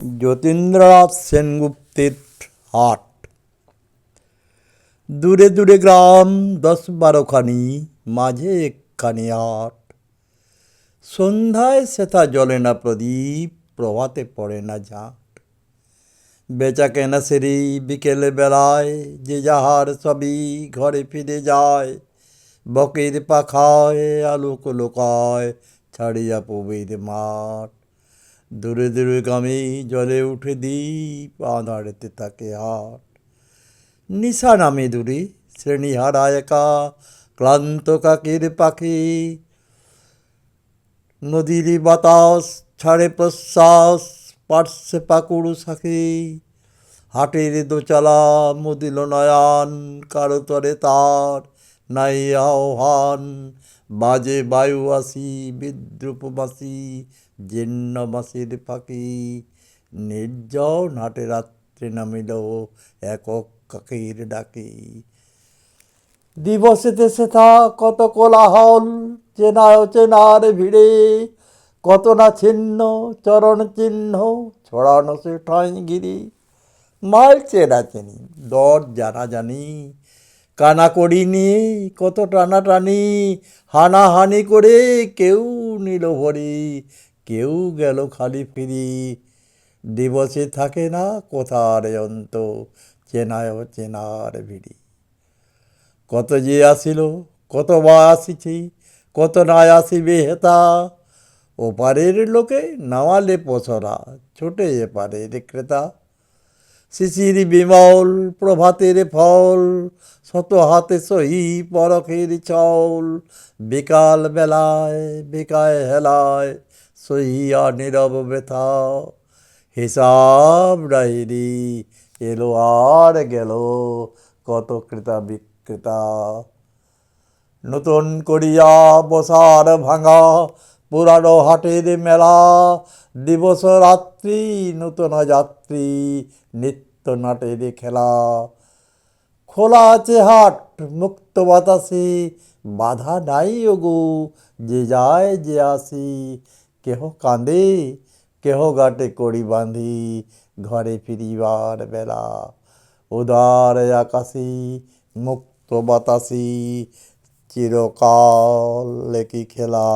যতীন্দ্রনাথ সেনগুপ্তের হাট। দূরে দূরে গ্রাম 10-12খানি, মাঝে একখানি হাট। সন্ধ্যায় সেথা জ্বলে না প্রদীপ, প্রভাতে পড়ে না ঝাঁট। বেচা কেনা সেরে বিকেল বেলায় যে যাহার সবই ঘরে ফিরে যায়। বকের পাখায় আলোক লোকায় ছাড়িয়া পবির মাঠ। দূরে দূরে গ্রামে জ্বলে উঠে দ্বীপ, আঁধারেতে থাকে হাট। নিশা নামে দূরে শ্রেণীহারা একা, ক্লান্ত কাকের পাখি। নদীর বাতাস ছাড়ে প্রশ্বাস, পার্শ্বে পাকুড় শাখে। হাটের দোচালা মুদিল নয়ন, কারো তরে তার নাই আহ্বান। বাজে বায়ু আসি বিদ্রুপবাসী, জীর্ণ বাঁশির ফাঁকি। নির্জন হাটে রাত্রে নামিল একক কাকের ডাকে। দিবসেতে সেথা কত কোলাহল, চেনা অচেনার ভিড়ে। কত না ছিন্ন চরণ চিহ্ন, ছড়ানো সে ঠাঁই ঘিরে। মাল চেনাচেনি, দর জানাজানি, কানাকড়ি নিয়ে কত টানাটানি। হানাহানি করে কেউ নিল ভরি, কেউ গেল খালি ফিরি। দিবসে থাকে না কোথার অন্ত, চেনায় চেনার ভিড়ি। কত যে আসিল, কত বা আসিছি, কত না আসিবে হেতা। ওপারের লোকে নাওয়ালে পছরা, ছোটে এপারের ক্রেতা। শিশির বিমল প্রভাতের ফল, শত হাতে সহি পরখের চল। বিকাল বেলায় বেকায় হেলায় সহিয়া নীরব ব্যথা। হিসাব ডায়েরি এলো আর গেল, কত ক্রেতা বিক্রেতা। নতুন করিয়া বসার ভাঙা পুরানো হাটের মেলা। দিবস রাত্রি নূতন যাত্রী, নিত্য নাটের খেলা। খোলা আছে হাট মুক্ত বাতাসে, বাধা নাই ওগো যে যায় যে আসি। কেহ কাঁদে কেহ গাটে কড়ি বাঁধি, ঘরে ফিরিবার বেলা। উদার আকাশি মুক্ত বাতাসি, চিরকাল একই খেলা।